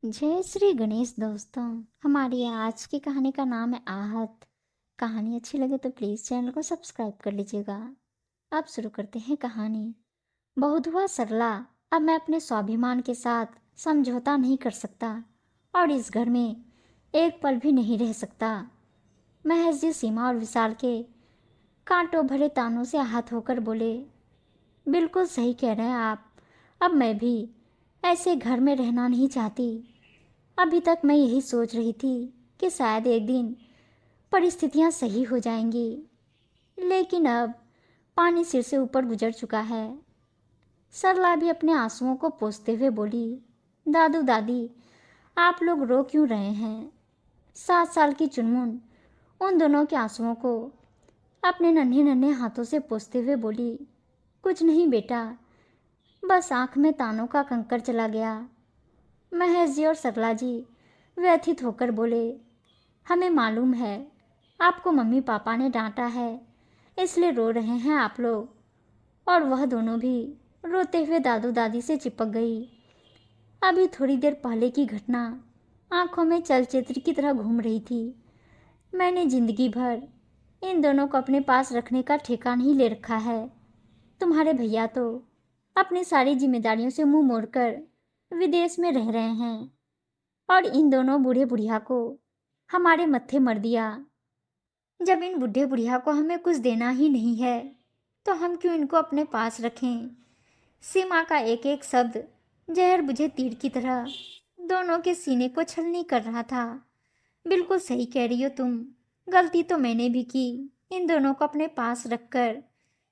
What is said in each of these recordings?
जय श्री गणेश दोस्तों। हमारी आज की कहानी का नाम है आहत। कहानी अच्छी लगे तो प्लीज़ चैनल को सब्सक्राइब कर लीजिएगा। अब शुरू करते हैं कहानी। बहुत हुआ सरला, अब मैं अपने स्वाभिमान के साथ समझौता नहीं कर सकता और इस घर में एक पल भी नहीं रह सकता। महेश जी सीमा और विशाल के कांटों भरे तानों से आहत होकर बोले, बिल्कुल सही कह रहे हैं आप। अब मैं भी ऐसे घर में रहना नहीं चाहती। अभी तक मैं यही सोच रही थी कि शायद एक दिन परिस्थितियां सही हो जाएंगी, लेकिन अब पानी सिर से ऊपर गुजर चुका है। सरला भी अपने आंसुओं को पोंछते हुए बोली, दादू दादी, आप लोग रो क्यों रहे हैं? 7 साल की चुनमुन उन दोनों के आंसुओं को अपने नन्हे नन्हे हाथों से पोंछते हुए बोली, कुछ नहीं बेटा, बस आंख में तानों का कंकर चला गया। महेश जी और सरला जी व्यथित होकर बोले, हमें मालूम है आपको मम्मी पापा ने डांटा है, इसलिए रो रहे हैं आप लोग। और वह दोनों भी रोते हुए दादू दादी से चिपक गई। अभी थोड़ी देर पहले की घटना आंखों में चलचित्र की तरह घूम रही थी। मैंने जिंदगी भर इन दोनों को अपने पास रखने का ठेका नहीं ले रखा है। तुम्हारे भैया तो अपनी सारी जिम्मेदारियों से मुंह मोड़कर विदेश में रह रहे हैं और इन दोनों बूढ़े बुढ़िया को हमारे मत्थे मर दिया। जब इन बूढ़े बुढ़िया को हमें कुछ देना ही नहीं है तो हम क्यों इनको अपने पास रखें? सीमा का एक एक शब्द जहर बुझे तीर की तरह दोनों के सीने को छलनी कर रहा था। बिल्कुल सही कह रही हो तुम। गलती तो मैंने भी की, इन दोनों को अपने पास रखकर।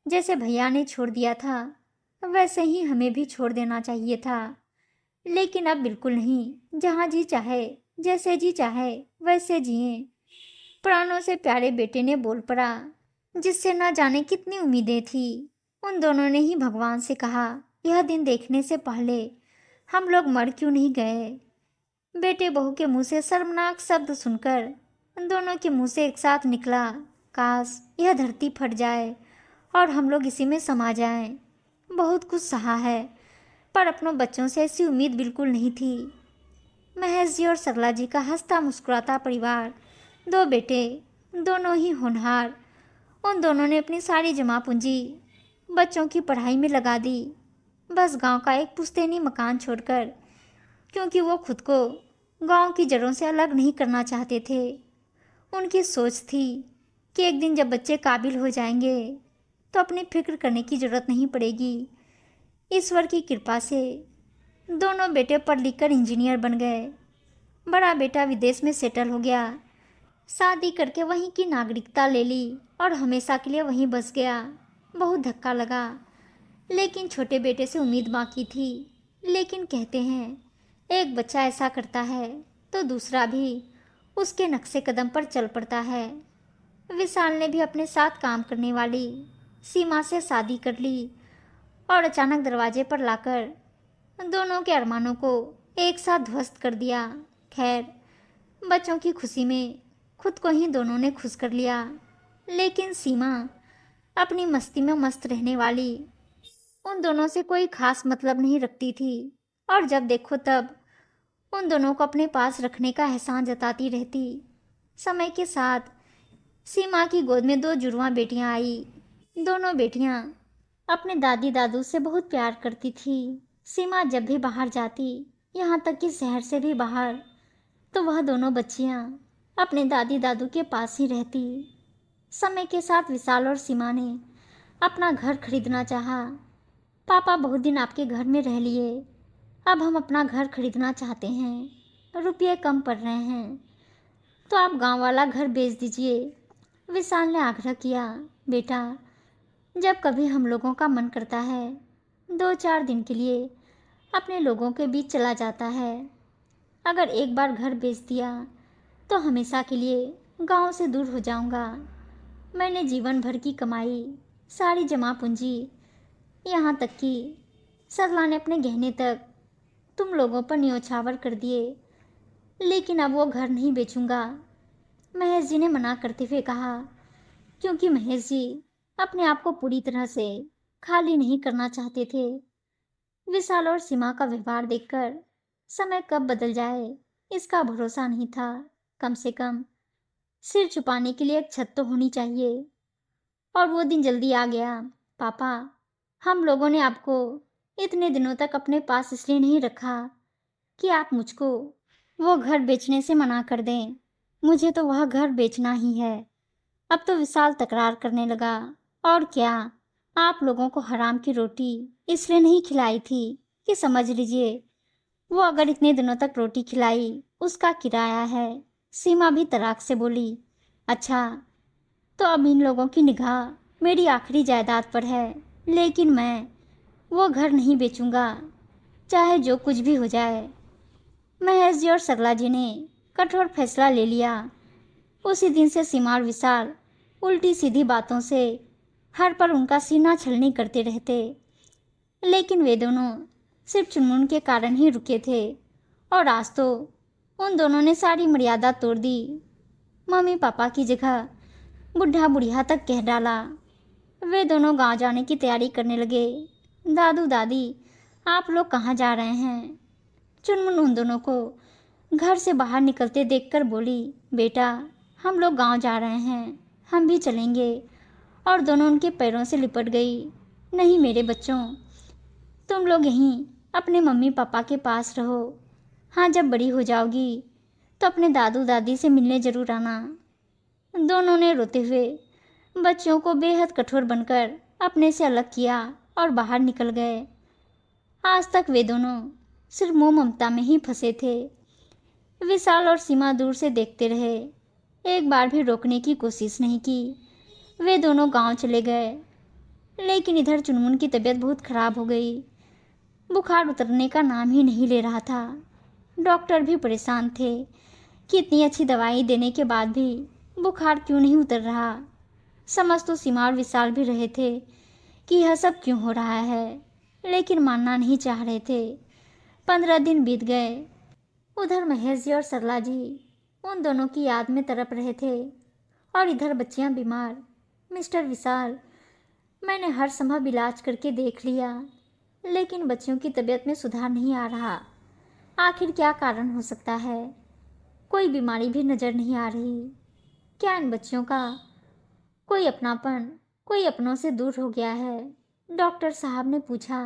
जैसे भैया ने छोड़ दिया था वैसे ही हमें भी छोड़ देना चाहिए था, लेकिन अब बिल्कुल नहीं। जहाँ जी चाहे, जैसे जी चाहे वैसे जिए। प्राणों से प्यारे बेटे ने बोल पड़ा, जिससे न जाने कितनी उम्मीदें थी। उन दोनों ने ही भगवान से कहा, यह दिन देखने से पहले हम लोग मर क्यों नहीं गए? बेटे बहू के मुंह से शर्मनाक शब्द सुनकर उन दोनों के मुंह से एक साथ निकला, काश यह धरती फट जाए और हम लोग इसी में समा जाएं। बहुत कुछ सहा है, पर अपनों बच्चों से ऐसी उम्मीद बिल्कुल नहीं थी। महेश जी और सरला जी का हंसता मुस्कुराता परिवार, दो बेटे, दोनों ही होनहार। उन दोनों ने अपनी सारी जमा पूंजी बच्चों की पढ़ाई में लगा दी, बस गांव का एक पुश्तैनी मकान छोड़कर, क्योंकि वो खुद को गांव की जड़ों से अलग नहीं करना चाहते थे। उनकी सोच थी कि एक दिन जब बच्चे काबिल हो जाएंगे तो अपनी फिक्र करने की जरूरत नहीं पड़ेगी। ईश्वर की कृपा से दोनों बेटे पढ़ लिख कर इंजीनियर बन गए। बड़ा बेटा विदेश में सेटल हो गया, शादी करके वहीं की नागरिकता ले ली और हमेशा के लिए वहीं बस गया। बहुत धक्का लगा, लेकिन छोटे बेटे से उम्मीद बाकी थी। लेकिन कहते हैं एक बच्चा ऐसा करता है तो दूसरा भी उसके नक्शे कदम पर चल पड़ता है। विशाल ने भी अपने साथ काम करने वाली सीमा से शादी कर ली और अचानक दरवाजे पर लाकर दोनों के अरमानों को एक साथ ध्वस्त कर दिया। खैर, बच्चों की खुशी में खुद को ही दोनों ने खुश कर लिया, लेकिन सीमा अपनी मस्ती में मस्त रहने वाली उन दोनों से कोई खास मतलब नहीं रखती थी और जब देखो तब उन दोनों को अपने पास रखने का एहसान जताती रहती। समय के साथ सीमा की गोद में दो जुड़वां बेटियां आई। दोनों बेटियां अपने दादी दादू से बहुत प्यार करती थी। सीमा जब भी बाहर जाती, यहाँ तक कि शहर से भी बाहर, तो वह दोनों बच्चियां अपने दादी दादू के पास ही रहती। समय के साथ विशाल और सीमा ने अपना घर खरीदना चाहा। पापा बहुत दिन आपके घर में रह लिए, अब हम अपना घर खरीदना चाहते हैं, रुपये कम पड़ रहे हैं, तो आप गांव वाला घर बेच दीजिए। विशाल ने आग्रह किया, बेटा, जब कभी हम लोगों का मन करता है 2-4 दिन के लिए अपने लोगों के बीच चला जाता है। अगर एक बार घर बेच दिया तो हमेशा के लिए गांव से दूर हो जाऊंगा। मैंने जीवन भर की कमाई, सारी जमा पूंजी, यहाँ तक कि सरला ने अपने गहने तक तुम लोगों पर न्योछावर कर दिए, लेकिन अब वो घर नहीं बेचूंगा। महेश जी ने मना करते हुए कहा, क्योंकि महेश जी अपने आप को पूरी तरह से खाली नहीं करना चाहते थे। विशाल और सीमा का व्यवहार देखकर समय कब बदल जाए इसका भरोसा नहीं था। कम से कम सिर छुपाने के लिए एक छत तो होनी चाहिए। और वो दिन जल्दी आ गया। पापा, हम लोगों ने आपको इतने दिनों तक अपने पास इसलिए नहीं रखा कि आप मुझको वो घर बेचने से मना कर दें। मुझे तो वह घर बेचना ही है। अब तो विशाल तकरार करने लगा। और क्या, आप लोगों को हराम की रोटी इसलिए नहीं खिलाई थी कि समझ लीजिए, वो अगर इतने दिनों तक रोटी खिलाई उसका किराया है। सीमा भी तराक से बोली, अच्छा, तो अब इन लोगों की निगाह मेरी आखिरी जायदाद पर है, लेकिन मैं वो घर नहीं बेचूंगा, चाहे जो कुछ भी हो जाए। महेश जी और सरला जी ने कठोर फैसला ले लिया। उसी दिन से सीमा और विशाल उल्टी सीधी बातों से हर पल उनका सीना छलनी करते रहते। लेकिन वे दोनों सिर्फ चुनमुन के कारण ही रुके थे, और आज तो उन दोनों ने सारी मर्यादा तोड़ दी। मम्मी पापा की जगह बुढ़ा बुढ़िया तक कह डाला। वे दोनों गांव जाने की तैयारी करने लगे। दादू दादी, आप लोग कहाँ जा रहे हैं? चुनमुन उन दोनों को घर से बाहर निकलते देखकर बोली, बेटा, हम लोग गांव जा रहे हैं, हम भी चलेंगे। और दोनों उनके पैरों से लिपट गई। नहीं मेरे बच्चों, तुम लोग यहीं अपने मम्मी पापा के पास रहो। हाँ, जब बड़ी हो जाओगी तो अपने दादू दादी से मिलने जरूर आना। दोनों ने रोते हुए बच्चों को बेहद कठोर बनकर अपने से अलग किया और बाहर निकल गए। आज तक वे दोनों सिर्फ मोह ममता में ही फंसे थे। विशाल और सीमा दूर से देखते रहे, एक बार भी रोकने की कोशिश नहीं की। वे दोनों गांव चले गए। लेकिन इधर चुनमुन की तबीयत बहुत खराब हो गई। बुखार उतरने का नाम ही नहीं ले रहा था। डॉक्टर भी परेशान थे कि इतनी अच्छी दवाई देने के बाद भी बुखार क्यों नहीं उतर रहा। समझ तो सीमा और विशाल भी रहे थे कि यह सब क्यों हो रहा है, लेकिन मानना नहीं चाह रहे थे। 15 दिन बीत गए। उधर महेश जी और सरला जी उन दोनों की याद में तड़प रहे थे, और इधर बच्चियां बीमार। मिस्टर विशाल, मैंने हर संभव इलाज करके देख लिया, लेकिन बच्चियों की तबीयत में सुधार नहीं आ रहा। आखिर क्या कारण हो सकता है? कोई बीमारी भी नजर नहीं आ रही। क्या इन बच्चियों का कोई अपनापन कोई अपनों से दूर हो गया है? डॉक्टर साहब ने पूछा।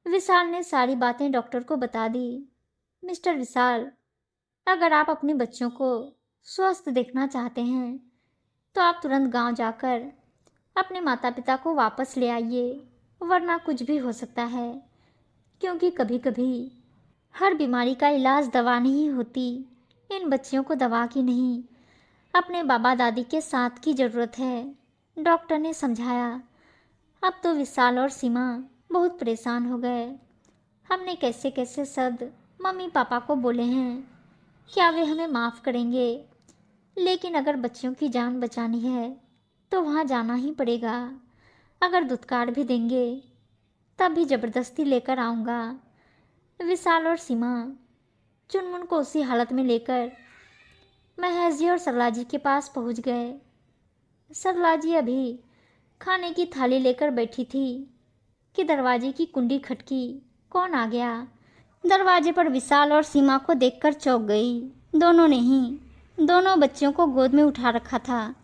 विशाल ने सारी बातें डॉक्टर को बता दी। मिस्टर विशाल, अगर आप अपने बच्चों को स्वस्थ देखना चाहते हैं तो आप तुरंत गांव जाकर अपने माता पिता को वापस ले आइए, वरना कुछ भी हो सकता है। क्योंकि कभी कभी हर बीमारी का इलाज दवा नहीं होती। इन बच्चियों को दवा की नहीं, अपने बाबा दादी के साथ की ज़रूरत है, डॉक्टर ने समझाया। अब तो विशाल और सीमा बहुत परेशान हो गए। हमने कैसे कैसे शब्द मम्मी पापा को बोले हैं, क्या वे हमें माफ़ करेंगे? लेकिन अगर बच्चियों की जान बचानी है तो वहाँ जाना ही पड़ेगा। अगर धुतकार भी देंगे तब भी ज़बरदस्ती लेकर आऊँगा। विशाल और सीमा चुनमुन को उसी हालत में लेकर महेश जी और सरला जी के पास पहुँच गए। सरला जी अभी खाने की थाली लेकर बैठी थी कि दरवाजे की कुंडी खटकी। कौन आ गया? दरवाजे पर विशाल और सीमा को देखकर चौंक गई। दोनों ने ही दोनों बच्चियों को गोद में उठा रखा था।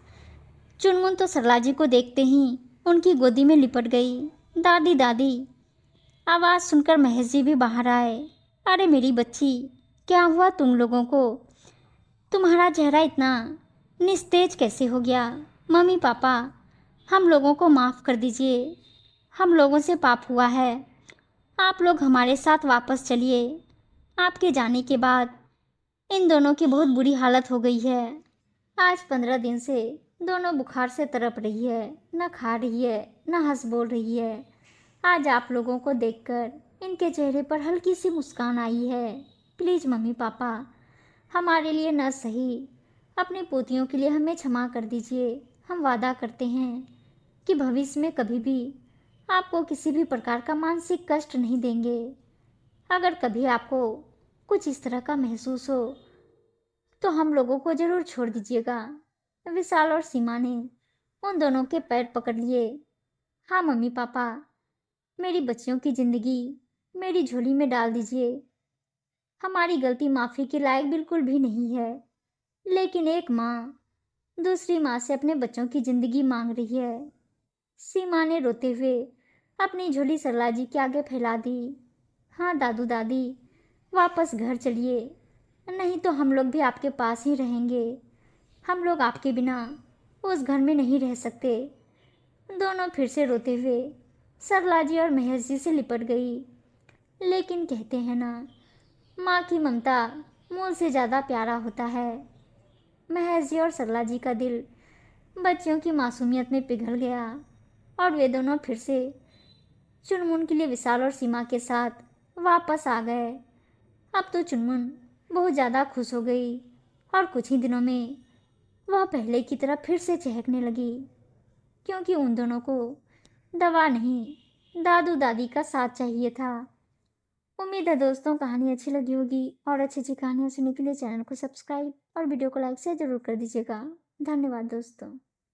चुनमुन तो सरला जी को देखते ही उनकी गोदी में लिपट गई। दादी दादी, आवाज़ सुनकर महेश जी भी बाहर आए। अरे मेरी बच्ची, क्या हुआ तुम लोगों को? तुम्हारा चेहरा इतना निस्तेज कैसे हो गया? मम्मी पापा, हम लोगों को माफ़ कर दीजिए, हम लोगों से पाप हुआ है। आप लोग हमारे साथ वापस चलिए। आपके जाने के बाद इन दोनों की बहुत बुरी हालत हो गई है। आज 15 दिन से दोनों बुखार से तड़प रही है, न खा रही है, न हंस बोल रही है। आज आप लोगों को देखकर इनके चेहरे पर हल्की सी मुस्कान आई है। प्लीज़ मम्मी पापा, हमारे लिए न सही, अपनी पोतियों के लिए हमें क्षमा कर दीजिए। हम वादा करते हैं कि भविष्य में कभी भी आपको किसी भी प्रकार का मानसिक कष्ट नहीं देंगे। अगर कभी आपको कुछ इस तरह का महसूस हो तो हम लोगों को ज़रूर छोड़ दीजिएगा। विशाल और सीमा ने उन दोनों के पैर पकड़ लिए। हाँ मम्मी पापा, मेरी बच्चियों की ज़िंदगी मेरी झोली में डाल दीजिए। हमारी गलती माफ़ी के लायक बिल्कुल भी नहीं है। लेकिन एक माँ दूसरी माँ से अपने बच्चों की ज़िंदगी मांग रही है। सीमा ने रोते हुए अपनी झोली सरला जी के आगे फैला दी। हाँ दादू दादी, वापस घर चलिए, नहीं तो हम लोग भी आपके पास ही रहेंगे। हम लोग आपके बिना उस घर में नहीं रह सकते। दोनों फिर से रोते हुए सरला जी और महेश जी से लिपट गई। लेकिन कहते हैं ना, माँ की ममता मूल से ज़्यादा प्यारा होता है। महेश जी और सरला जी का दिल बच्चियों की मासूमियत में पिघल गया और वे दोनों फिर से चुनमुन के लिए विशाल और सीमा के साथ वापस आ गए। अब तो चुनमुन बहुत ज़्यादा खुश हो गई और कुछ ही दिनों में वह पहले की तरह फिर से चहकने लगी, क्योंकि उन दोनों को दवा नहीं, दादू दादी का साथ चाहिए था। उम्मीद है दोस्तों कहानी अच्छी लगी होगी, और अच्छी अच्छी कहानियाँ सुनने के लिए चैनल को सब्सक्राइब और वीडियो को लाइक से ज़रूर कर दीजिएगा। धन्यवाद दोस्तों।